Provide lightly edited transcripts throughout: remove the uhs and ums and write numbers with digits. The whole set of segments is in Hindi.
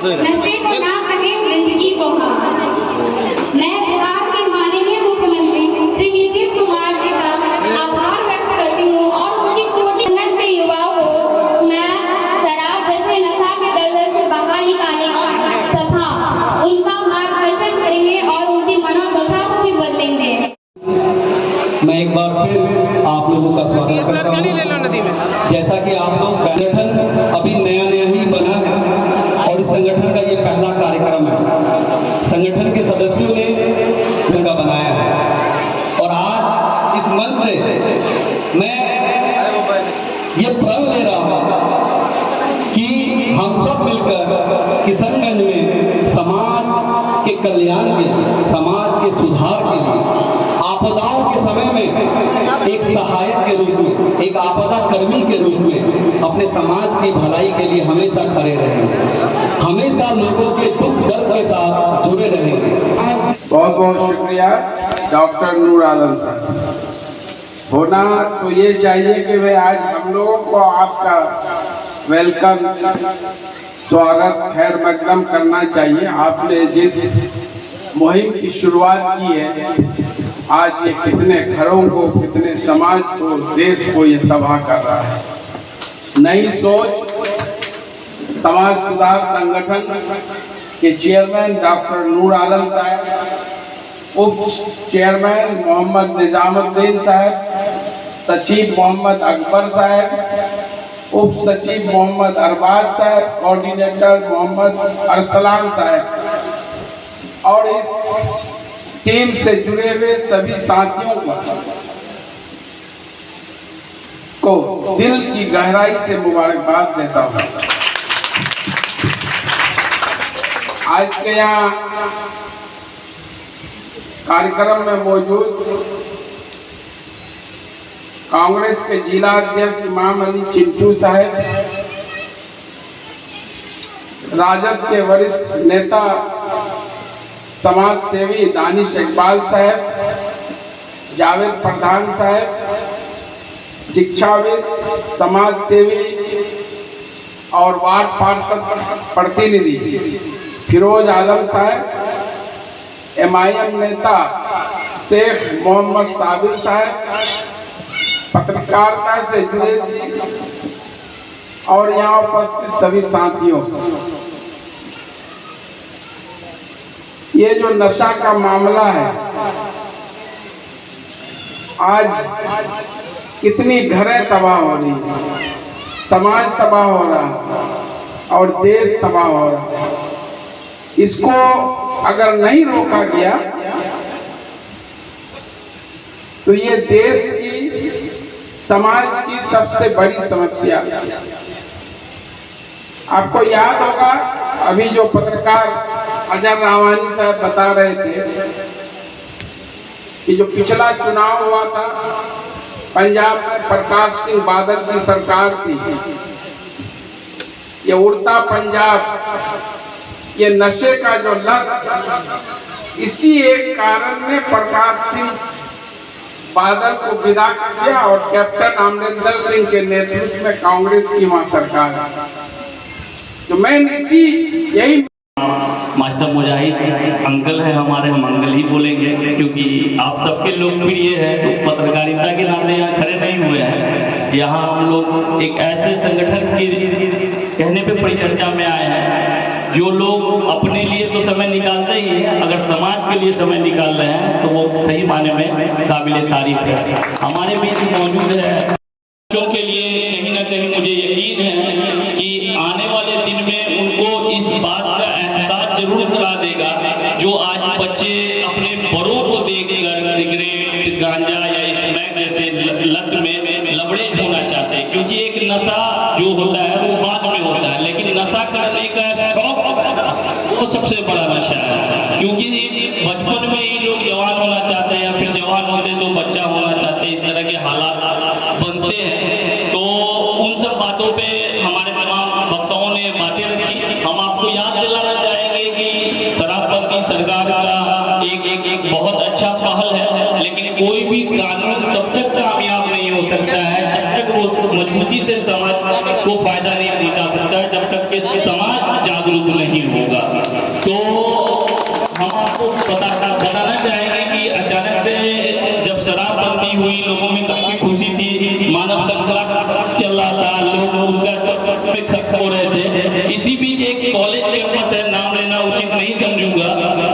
नशे को ना कहे जिंदगी को हाँ। मैं बिहार के माननीय मुख्यमंत्री श्री नीतीश कुमार जी का आभार व्यक्त करती हूँ और उनकी कोटि संगठन के युवाओं को मैं शराब जैसे नशा के दलदल से बाहर निकालने तथा उनका मार्गदर्शन करेंगे और उनकी मनोदशा को भी बदलेंगे। मैं एक बार फिर आप लोगों का स्वागत करता हूँ। जैसा कि आप लोग संगठन अभी नया ही बना है और इस संगठन का ये पहला कार्यक्रम है। संगठन के सदस्यों ने इसका बनाया है और आज इस मंच से मैं ये प्रण ले रहा हूँ कि हम सब मिलकर किशनगंज में समाज के कल्याण के लिए, समाज के सुधार के लिए, आपदाओं के समय में एक सहायक के रूप में, एक आपदा कर्मी के रूप में अपने समाज की भलाई के लिए हमेशा खड़े रहेंगे, हमेशा लोगों के दुख दर्द के साथ जुड़े रहेंगे। बहुत बहुत शुक्रिया डॉक्टर नूर आलम साहब। होना तो ये चाहिए कि भाई आज हम लोगों को आपका वेलकम, स्वागत, खैर मकदम करना चाहिए। आपने जिस मुहिम की शुरुआत की है, आज ये कितने घरों को, कितने समाज को, देश को ये तबाह कर रहा है। नई सोच समाज सुधार संगठन के चेयरमैन डॉक्टर नूर आलम साहब, उप चेयरमैन मोहम्मद निजामुद्दीन साहब, सचिव मोहम्मद अकबर साहब, उप सचिव मोहम्मद अरबाज साहब, कोऑर्डिनेटर मोहम्मद अरसलान साहब और इस टीम से जुड़े हुए सभी साथियों को दिल की गहराई से मुबारकबाद देता हूँ। आज के यहाँ कार्यक्रम में मौजूद कांग्रेस के जिला अध्यक्ष इमाम अली चिंटू साहब, राजद के वरिष्ठ नेता समाज सेवी दानिश इकबाल साहब, जावेद प्रधान साहब, शिक्षाविद, समाज सेवी और वार्ड पार्षद प्रतिनिधि फिरोज आलम साहब, MIM नेता शेख मोहम्मद साबिर साहब, पत्रकारिता से जुड़े और यहाँ उपस्थित सभी साथियों, ये जो नशा का मामला है, आज कितनी घरें तबाह हो रही है, समाज तबाह हो रहा है और देश तबाह हो रहा है। इसको अगर नहीं रोका गया तो ये देश की, समाज की सबसे बड़ी समस्या। आपको याद होगा अभी जो पत्रकार अजहर रावानी साहब बता रहे थे कि जो पिछला चुनाव हुआ था पंजाब में प्रकाश सिंह बादल की सरकार थी, ये उड़ता पंजाब, ये नशे का जो लत, इसी एक कारण ने प्रकाश सिंह बादल को विदा किया और कैप्टन अमरिंदर सिंह के नेतृत्व में कांग्रेस की वहां सरकार है। तो मैं यही मास्टर मुजाहिद अंकल है हमारे, हम अंकल ही बोलेंगे क्योंकि आप सबके लोकप्रिय है, तो पत्रकारिता के नाते यहाँ खड़े नहीं हुए हैं। यहाँ हम लोग एक ऐसे संगठन के कहने पे परिचर्चा में आए हैं जो लोग अपने लिए तो समय निकालते ही हैं, अगर समाज के लिए समय निकाल रहे हैं तो वो सही माने में काबिले तारीफ है। हमारे बीच मौजूद है बच्चों के लिए कहीं ना कहीं मुझे यकीन है कि आने वाले दिन में उनको इस बात का एहसास जरूर करा देगा जो आज बच्चे अपने बड़ों को देखकर सिगरेट, गांजा या स्मैक जैसे लत में लबड़ेज होना चाहते हैं। क्योंकि एक नशा जो होता है वो बाद में होता है, लेकिन नशा करने का शौक वो सबसे बड़ा नशा है। क्योंकि बचपन में ही लोग जवान होना चाहते हैं या फिर जवान होते तो बच्चा होना चाहते हैं, इस तरह के हालात बनते हैं। तो उन सब बातों पे हमारे तमाम वक्ताओं ने बातें रखी। हम आपको याद दिलाना चाहेंगे कि शराबबंदी सरकार का एक बहुत अच्छा पहल है, लेकिन कोई भी कानून तब तक कामयाब नहीं हो सकता है जब तक को मजबूती से समाज को फायदा नहीं पहुंचा सकता है जब तक कि समाज जागरूक नहीं होगा। तो हम आपको बताना चाहेंगे कि अचानक से जब शराबबंदी हुई, लोगों में काफी खुशी थी, मानव श्रृंखला चल रहा था, लोग उसका सब पे खत्म हो रहे थे। इसी बीच एक कॉलेज कैंपस है, नाम लेना उचित नहीं समझूंगा,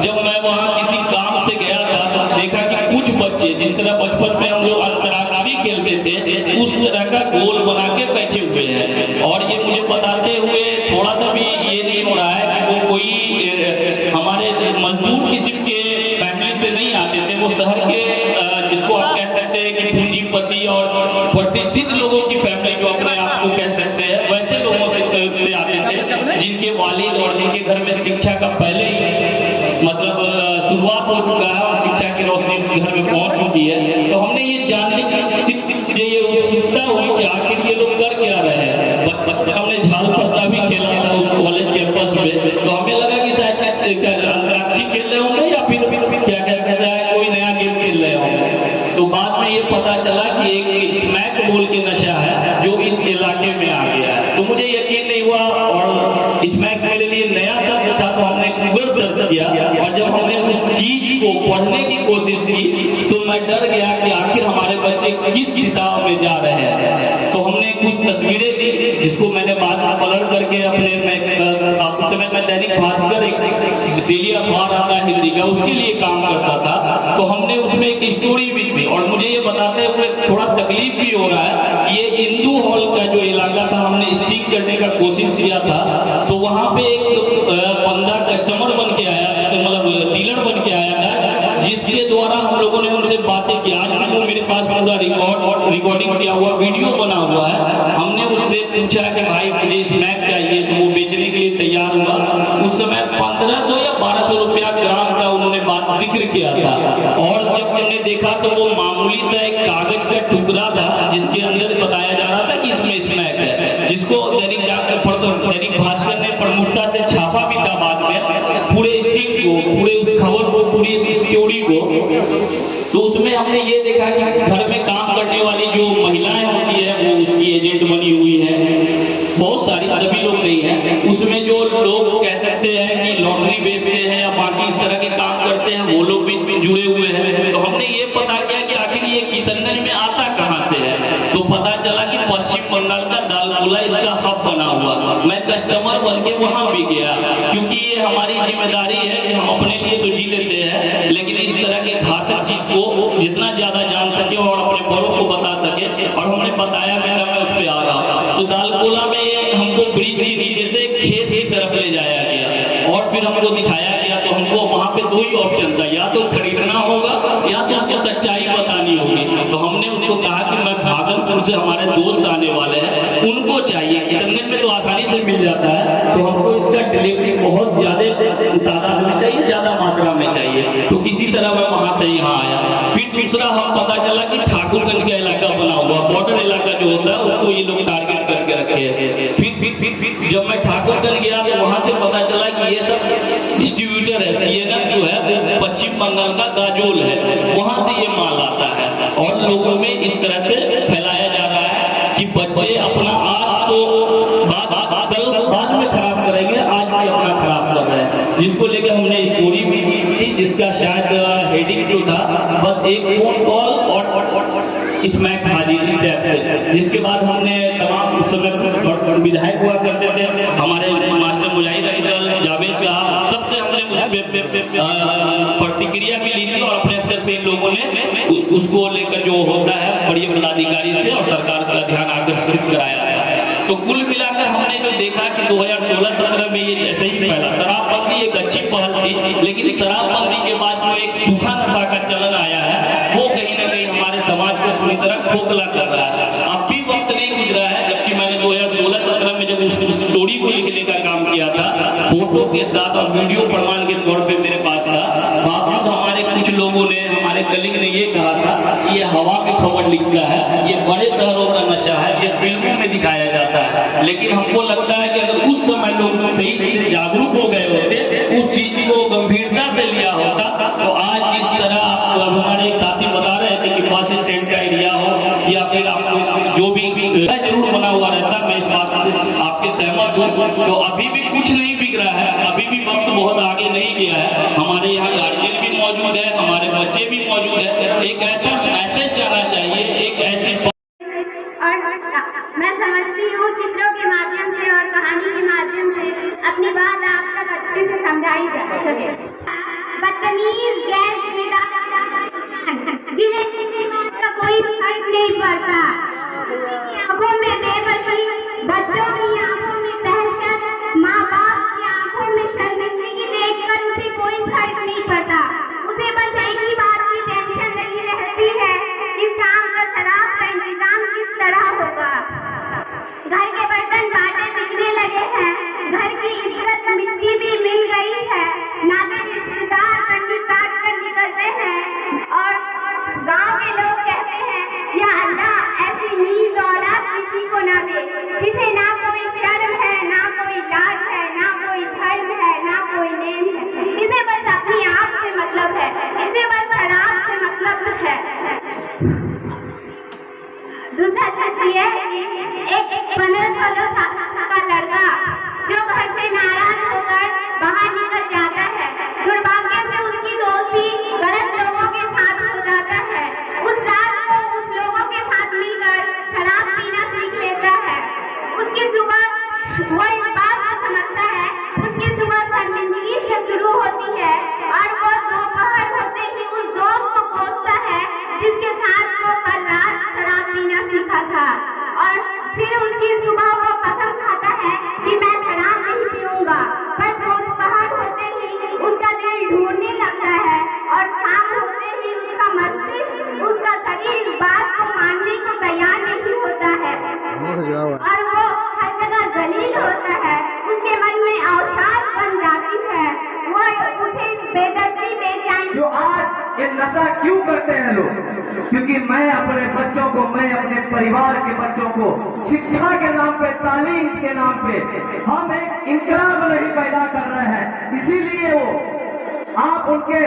जब मैं वहाँ किसी काम से गया था तो देखा कि कुछ बच्चे जिस तरह बचपन में हम लोग अंतराक्षरी खेलते थे उस तरह का गोल बना के बैठे हुए हैं। और ये मुझे बताते हुए थोड़ा सा भी ये नहीं हो रहा है कि वो कोई हमारे मजदूर किस्म के फैमिली से नहीं आते थे, वो शहर के जिसको आप कह सकते हैं कि पूंजीपति और प्रतिष्ठित लोगों की फैमिली जो अपने आप को कह सकते हैं वैसे लोगों से आते थे, जिनके वालिद और जिनके घर में शिक्षा का पहले ही मतलब शुरुआत हो चुका है और शिक्षा की रोशनी घर में पहुंच चुकी है। तो हमने ये जानने की ये उत्सुकता हुई कि आखिर ये लोग कर क्या रहे हैं। हमने झाल पत्ता भी खेला था उस कॉलेज कैंपस में, तो हमें लगा कि शायद अंतराक्षरी खेल रहे होंगे या फिर क्या कहते हैं कोई नया गेम खेल रहे होंगे। तो बाद में ये पता चला कि एक स्मैक बोल के नशा है जो इस इलाके में आ गया है। तो मुझे यकीन नहीं हुआ और स्मैक मेरे लिए नया शब्द था, तो हमने गूगल सर्च किया और जब हमने उस चीज को पढ़ने की कोशिश की तो मैं डर गया कि आखिर हमारे बच्चे किस दिशा में जा रहे हैं। तो हमने कुछ तस्वीरें दी जिसको मैंने बाद में पलट करके अपने उस समय मैं दैनिक भास्कर एक डेली अखबार आता है हिंदी का, उसके लिए काम करता था। तो हमने उसमें एक स्टोरी भी थी और मुझे ये बताते हुए थोड़ा तकलीफ भी हो रहा है कि ये हिंदू हॉल का जो इलाका था हमने स्टिक करने का कोशिश किया था। तो वहाँ पे एक बंदा कस्टमर बन के आया, मतलब डीलर बन के आया था, जिसके द्वारा हम लोगों ने उनसे बातें की। आज भी वो मेरे पास पूरा रिकॉर्डिंग किया हुआ वीडियो बना हुआ है। हमने उससे पूछा कि भाई मुझे स्मैक चाहिए, तो वो बेचने के लिए तैयार हुआ। उस समय 1500 या 1200 रुपया ग्राम का उन्होंने बात जिक्र किया था। और जब हमने देखा तो वो मामूली सा एक कागज का टुकड़ा था जिसके अंदर बताया जा रहा था कि इसमें स्मैक है, जिसको दैनिक भास्कर ने प्रमुखता से छापा भी था बाद में, पूरे स्टिंग को, पूरे उस खबर को, पूरी स्टोरी को। तो उसमें हमने ये देखा कि घर में काम करने वाली जो महिलाएं होती है वो उसकी एजेंट बनी हुई है, बहुत सारी, सभी लोग नहीं है। उसमें जो लोग कह सकते हैं कि लॉटरी बेचते हैं या बाकी इस तरह के काम करते हैं वो लोग भी जुड़े हुए हैं। तो हमने ये पता किया कि आखिर ये किशनगंज में आता कहाँ से है। तो पता चला कि पश्चिम बंगाल का दालकोला इसका हब बना हुआ। मैं कस्टमर बन के वहाँ भी गया, क्योंकि ये हमारी जिम्मेदारी है कि हम अपने लिए तो जी लेते हैं, लेकिन इस तरह के घातक चीज को जितना ज्यादा जान सके और अपने बड़ों को बता सके। और हमने बताया मैं उस पर आ रहा। तो दालकोला में हमको ब्रिज के नीचे से खेत की तरफ ले जाया गया और फिर हमको दिखाया गया। तो हमको वहाँ पे दो ही ऑप्शन था, या तो खरीदना होगा या तो उसकी सच्चाई बतानी होगी। तो हमने उसको कहा कि मैं भागलपुर से, हमारे दोस्त आने वाले हैं, उनको चाहिए, किशनगंज में तो आसानी से मिल जाता है, तो हमको इसका डिलीवरी बहुत ज्यादा तादाद में चाहिए, ज्यादा मात्रा में चाहिए। तो किसी तरह मैं वहां से यहाँ आया। फिर दूसरा हम पता चला कि ठाकुरगंज का इलाका बना हुआ, बॉर्डर इलाका जो होता है उसको ये लोग टारगेट करके रखे हैं। फिर जब मैं ठाकुरगंज गया तो वहां से पता चला कि ये सब डिस्ट्रीब्यूटर है, सीएनएफ जो है वो पश्चिम बंगाल का गाजोल है, वहां से ये माल आता है। और लोगों में इस तरह से फैलाया जा रहा है कि बच्चे अपना आज तो बाद में खराब करेंगे, आज भी अपना खराब कर रहे हैं। जिसको लेके हमने स्टोरी भी दी थी, जिसका शायद हेडिंग जो था बस एक फोन कॉल और स्मैक हाजिर इस टाइप से। जिसके बाद हमने तमाम उस समय विधायक हुआ करते थे, हमारे मास्टर मुजाहिद अंकल, जावेद साहब, सबसे हमने प्रतिक्रिया भी ली थी और अपने स्तर पे इन लोगों ने उसको लेकर जो होता है बड़ी पदाधिकारी से और सरकार का ध्यान आकर्षित कराया है। तो कुल मिलाकर हमने जो देखा कि 2016-17 में ये ऐसे ही फैला। शराबबंदी एक अच्छी पहल थी, लेकिन शराबबंदी के बाद जो एक सूखा नशा का चलन आया है वो कहीं ना कहीं हमारे समाज को पूरी तरह खोखला कर रहा है। अब भी वक्त नहीं गुजरा है, जबकि मैंने 2016-17 में जब उस स्टोरी को लिखने का काम किया था, फोटो के साथ और वीडियो प्रमाण के तौर पे मेरे पास था, बावजूद हमारे कुछ लोगों ने, हमारे कलीग ने ये कहा था कि ये हवा में खबर लिखता है, ये बड़े शहरों का नशा है, ये फिल्मों में दिखाया जाता है। लेकिन हमको लगता है कि अगर उस समय लोग सही से जागरूक हो गए होते, उस चीज को गंभीरता से लिया होता, तो आज जिस तरह हमारे एक साथी बता रहे थे कि बस स्टैंड का एरिया हो या फिर आपको जो भी है, एक ऐसा मैसेज जाना चाहिए, एक ऐसी और मैं समझती हूँ चित्रों के माध्यम से और कहानी के माध्यम से अपनी बात आप तक अच्छे से समझाई जा सके। बदतमीज गैर जिम्मेदार जिन्हें किसी बात का कोई फर्क नहीं पड़ता, आंखों में बेबसी, बच्चों की आंखों में दहशत, माँ बाप की आंखों में शर्मिंदगी देखकर उसे कोई फर्क नहीं पड़ता। उसे बस एक ही बात की टेंशन लगी रहती है कि शाम का शराब का इंतजाम किस तरह होगा। घर के बर्तन बाटे बिकने लगे हैं, घर की इज्जत मिट्टी भी मिल गई है, नाते रिश्तेदार कंडी काट कर निकलते हैं और गांव के लोग कहते हैं या अल्लाह ऐसी नीच औलाद किसी को ना दे, जिसे ना कोई शर्म है, ना कोई लाज है, ना कोई धर्म है, ना कोई नेम है। इसे बस अपनी आप से मतलब है, इसे बस शराब से मतलब है। दूसरा शख्स ये एक 15 सालों का लड़का जो घर से नाराज होकर बाहर निकल जाता है, दुर्भाग्य से उसकी दोस्ती गलत लोगों के साथ हो जाता है। उस रात को उस लोगों के साथ मिलकर शराब पीना सीख लेता है। उसकी सुबह वो इस बात को समझता है, उसकी सुबह शर्मिंदगी से शुरू होती है और वो दोपहर होते ही उस दोस्त को कोसता है जिसके साथ वो कल रात शराब पीना सीखा था। और फिर उसकी सुबह वो कसम खाता है कि मैं शराब नहीं पीऊंगा, पर दोपहर होते ही उसका दिल ढूंढने लगता है और शाम होते ही उसका मस्तिष्क, उसका शरीर इस बात को मानने को तैयार नहीं होता है और वो हर जगह जलील होता है। उसके मन में अवसाद बन जाती है, वो उसे बेदर्दी बेचैन। जो आज ये नशा क्यों करते हैं लोग? क्योंकि मैं अपने बच्चों को, मैं अपने परिवार के बच्चों को शिक्षा के नाम पे, तालीम के नाम पे हम एक इनकलाब नहीं पैदा कर रहे हैं। इसीलिए वो आप उनके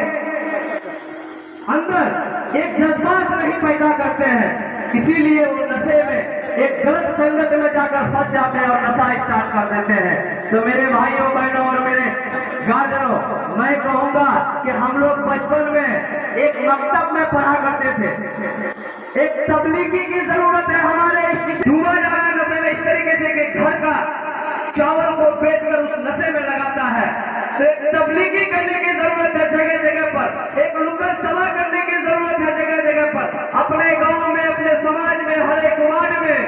अंदर एक जज्बात नहीं पैदा करते हैं, इसीलिए वो नशे में एक गलत संगत में जाकर फंस जाते हैं और नशा स्टार्ट कर देते हैं। तो मेरे भाइयों बहनों और मेरे गार्जियनों, मैं कहूंगा कि हम लोग बचपन में एक मकतब में पढ़ा करते थे। एक तबलीगी की जरूरत है हमारे डूबा जा रहा है नशे में, इस तरीके से कि घर का चावल को बेचकर उस नशे में लगाता है। तो एक तबलीगी करने की जरूरत है जगह जगह पर, एक लुकर सभा करने की जरूरत है जगह जगह पर, अपने गांव में, अपने समाज में, हर एक वार्ड में,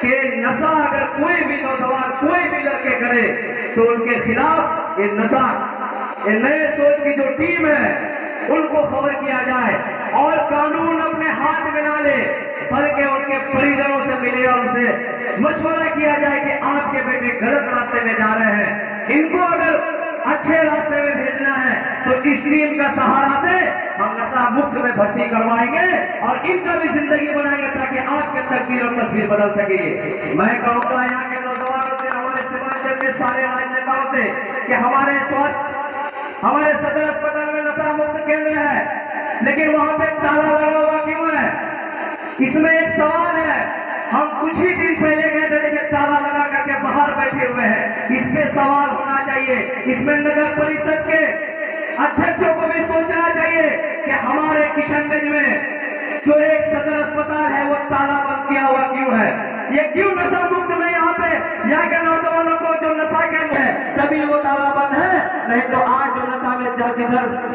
कि नशा अगर कोई भी नौजवान, कोई भी लड़के करे तो उनके खिलाफ ये नशा, ये नए सोच की जो टीम है उनको खबर किया जाए और कानून अपने हाथ में ना ले, बल्कि उनके परिजनों से मिले और उनसे मशवरा किया जाए कि आपके बेटे गलत रास्ते में जा रहे हैं, इनको अगर अच्छे रास्ते में भेजना है तो इस टीम का सहारा से हम नशा मुक्त में भर्ती करवाएंगे और इनका भी जिंदगी बनाएंगे ताकि आपके तकदीर और तस्वीर बदल सके। मैं कहूँगा यहाँ के नौजवानों से, हमारे सीमांचल के सारे राजनेताओं से कि हमारे सदर अस्पताल में नशा मुक्त केंद्र है, लेकिन वहाँ पे ताला लगा हुआ क्यों है? इसमें एक सवाल है। हम कुछ ही दिन पहले गए थे, लेकिन ताला लगा करके बाहर बैठे हुए हैं। इस पे सवाल होना चाहिए। इसमें नगर परिषद के अध्यक्षों को भी सोचना चाहिए कि हमारे किशनगंज में जो एक सदर अस्पताल है वो ताला बंद किया हुआ क्यों है? ये क्यों नशा मुक्त में यहाँ पे यहाँ के नौजवानों को जो नशा केंद्र है तभी वो ताला बंद है, नहीं तो आज जो नशा में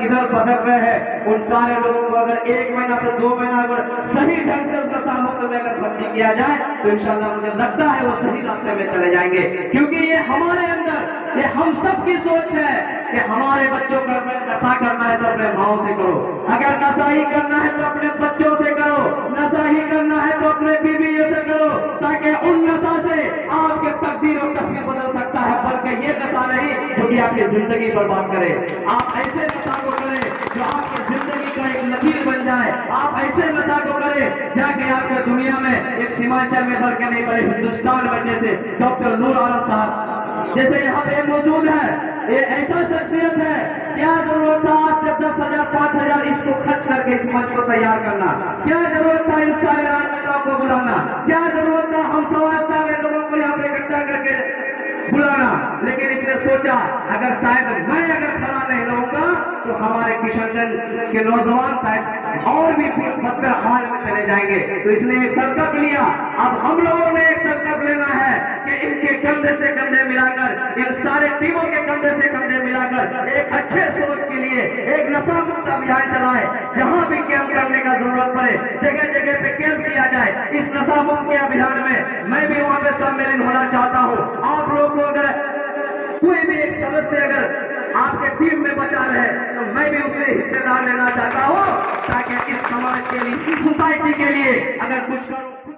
इधर भटक रहे हैं उन सारे लोगों को अगर 1 महीना से 2 महीना अगर सही ढंग से नशा मुक्त में अगर भर्ती किया जाए तो इंशाल्लाह मुझे लगता है वो सही रास्ते में चले जाएंगे। क्योंकि ये हमारे अंदर, ये हम सब की सोच है कि हमारे बच्चों को नशा करना है तो अपने माओ से करो, अगर नशा ही करना है तो अपने बच्चों से करो, नशा ही करना है तो अपने बीवियों से करो, ताकि उन नशा से आपके तकदीर और तस्वीर बदल सकता है, बल्कि ये नशा नहीं जो कि आपकी जिंदगी बर्बाद करे। आप ऐसे नशा को करें जो आपकी जिंदगी का एक लकीर बन जाए, आप ऐसे नशा को करें जाके आपके दुनिया में एक सीमांचल में बल्कि नहीं बड़े हिंदुस्तान में, जैसे डॉक्टर नूर आलम साहब जैसे यहाँ पे मौजूद है, ये ऐसा शख्सियत है, क्या जरूरत था आज से 10,000 5,000 इसको खर्च करके इस मंच को तैयार करना? क्या जरूरत था इन सारे राजनेताओं को बुलाना? क्या जरूरत था हम समाज सारे लोगों को यहाँ पे इकट्ठा करके बुलाना? लेकिन इसने सोचा अगर शायद मैं अगर खड़ा नहीं रहूंगा तो हमारे किशनगंज के नौजवान शायद और भी पत्थर हार में चले जाएंगे। तो इसने एक संकल्प लिया, अब हम लोगों ने एक संकल्प लेना है कि इनके कंधे से कंधे मिलाकर, इन सारे टीमों के कंधे से कंधे मिलाकर एक अच्छे सोच के लिए एक नशा मुक्त अभियान चलाए। जहां भी कैंप करने का जरूरत पड़े, जगह जगह पे कैंप किया जाए। इस नशा मुक्त के अभियान में मैं भी वहां पे सम्मिलित होना चाहता हूं। आप लोग को अगर कोई भी एक सदस्य अगर आपके टीम में बचा रहे तो मैं भी उससे हिस्सेदार लेना चाहता हूं, ताकि इस समाज के लिए, इस सोसाइटी के लिए अगर कुछ करूं।